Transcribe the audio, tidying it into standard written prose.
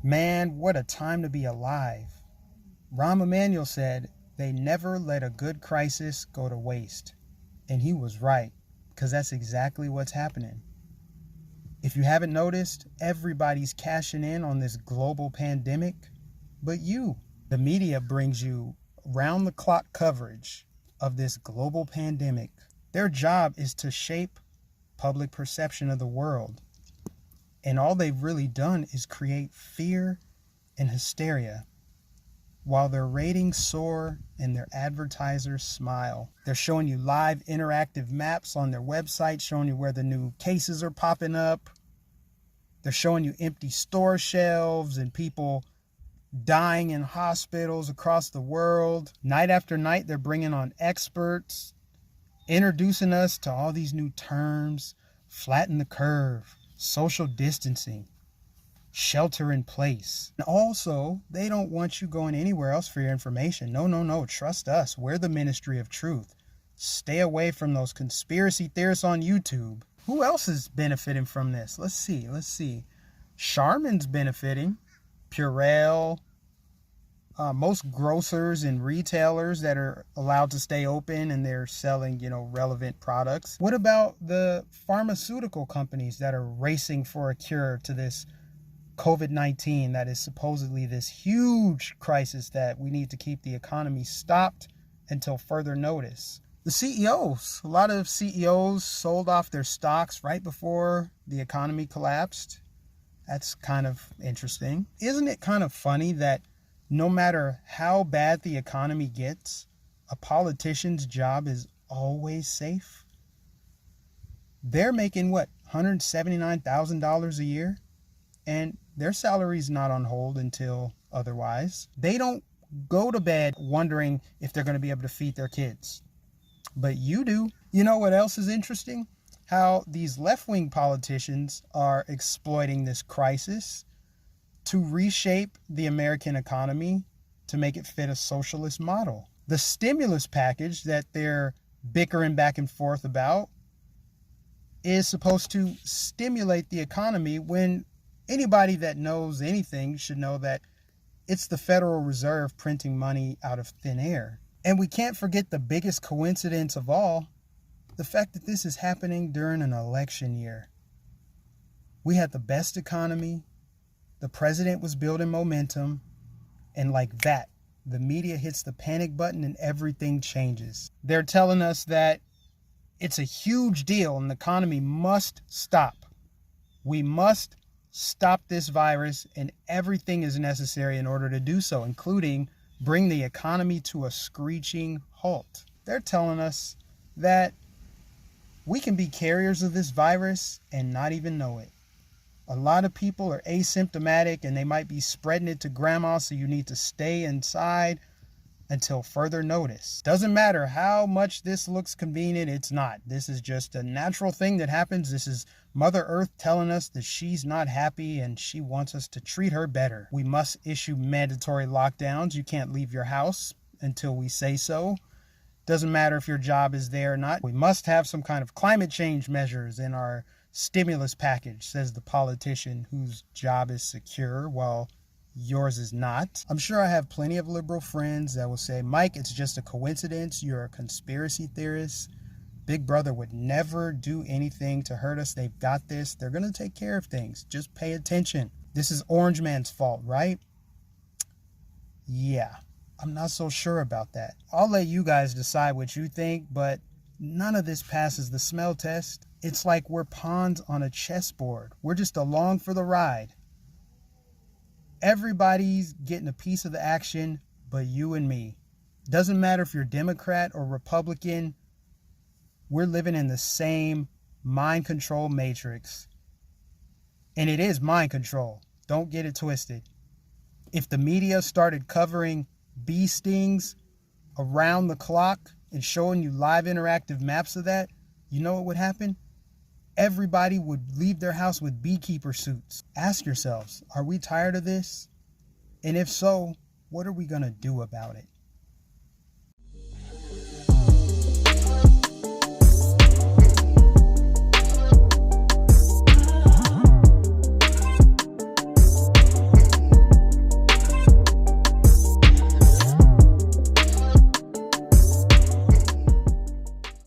Man, what a time to be alive. Rahm Emanuel said, they never let a good crisis go to waste. And he was right, because that's exactly what's happening. If you haven't noticed, everybody's cashing in on this global pandemic, but you. The media brings you round-the-clock coverage of this global pandemic. Their job is to shape public perception of the world. And all they've really done is create fear and hysteria. While their ratings soar and their advertisers smile. They're showing you live interactive maps on their website, showing you where the new cases are popping up. They're showing you empty store shelves and people dying in hospitals across the world. Night after night, they're bringing on experts, introducing us to all these new terms: flatten the curve, social distancing, shelter in place. And also, they don't want you going anywhere else for your information. No. Trust us. We're the ministry of truth. Stay away from those conspiracy theorists on YouTube. Who else is benefiting from this? Let's see. Charmin's benefiting. Purell. Most grocers and retailers that are allowed to stay open and they're selling, relevant products. What about the pharmaceutical companies that are racing for a cure to this COVID-19 that is supposedly this huge crisis that we need to keep the economy stopped until further notice? The CEOs, a lot of CEOs sold off their stocks right before the economy collapsed. That's kind of interesting. Isn't it kind of funny that no matter how bad the economy gets, a politician's job is always safe? They're making $179,000 a year? And their salary's not on hold until otherwise. They don't go to bed wondering if they're going to be able to feed their kids. But you do. You know what else is interesting? How these left-wing politicians are exploiting this crisis to reshape the American economy to make it fit a socialist model. The stimulus package that they're bickering back and forth about is supposed to stimulate the economy, when anybody that knows anything should know that it's the Federal Reserve printing money out of thin air. And we can't forget the biggest coincidence of all, the fact that this is happening during an election year. We had the best economy, the president was building momentum, and like that, the media hits the panic button and everything changes. They're telling us that it's a huge deal and the economy must stop. We must stop this virus, and everything is necessary in order to do so, including bring the economy to a screeching halt. They're telling us that we can be carriers of this virus and not even know it. A lot of people are asymptomatic and they might be spreading it to grandma, so you need to stay inside until further notice. Doesn't matter how much this looks convenient, it's not. This is just a natural thing that happens. This is Mother Earth telling us that she's not happy and she wants us to treat her better. We must issue mandatory lockdowns. You can't leave your house until we say so. Doesn't matter if your job is there or not. We must have some kind of climate change measures in our stimulus package, says the politician whose job is secure while yours is not. I'm sure I have plenty of liberal friends that will say, Mike, it's just a coincidence. You're a conspiracy theorist. Big Brother would never do anything to hurt us. They've got this. They're going to take care of things. Just pay attention. This is Orange Man's fault, right? Yeah, I'm not so sure about that. I'll let you guys decide what you think, but none of this passes the smell test. It's like we're pawns on a chessboard. We're just along for the ride. Everybody's getting a piece of the action but you and me. Doesn't matter if you're Democrat or Republican. We're living in the same mind control matrix. And it is mind control. Don't get it twisted. If the media started covering bee stings around the clock and showing you live interactive maps of that, you know what would happen? Everybody would leave their house with beekeeper suits. Ask yourselves, are we tired of this? And if so, what are we going to do about it?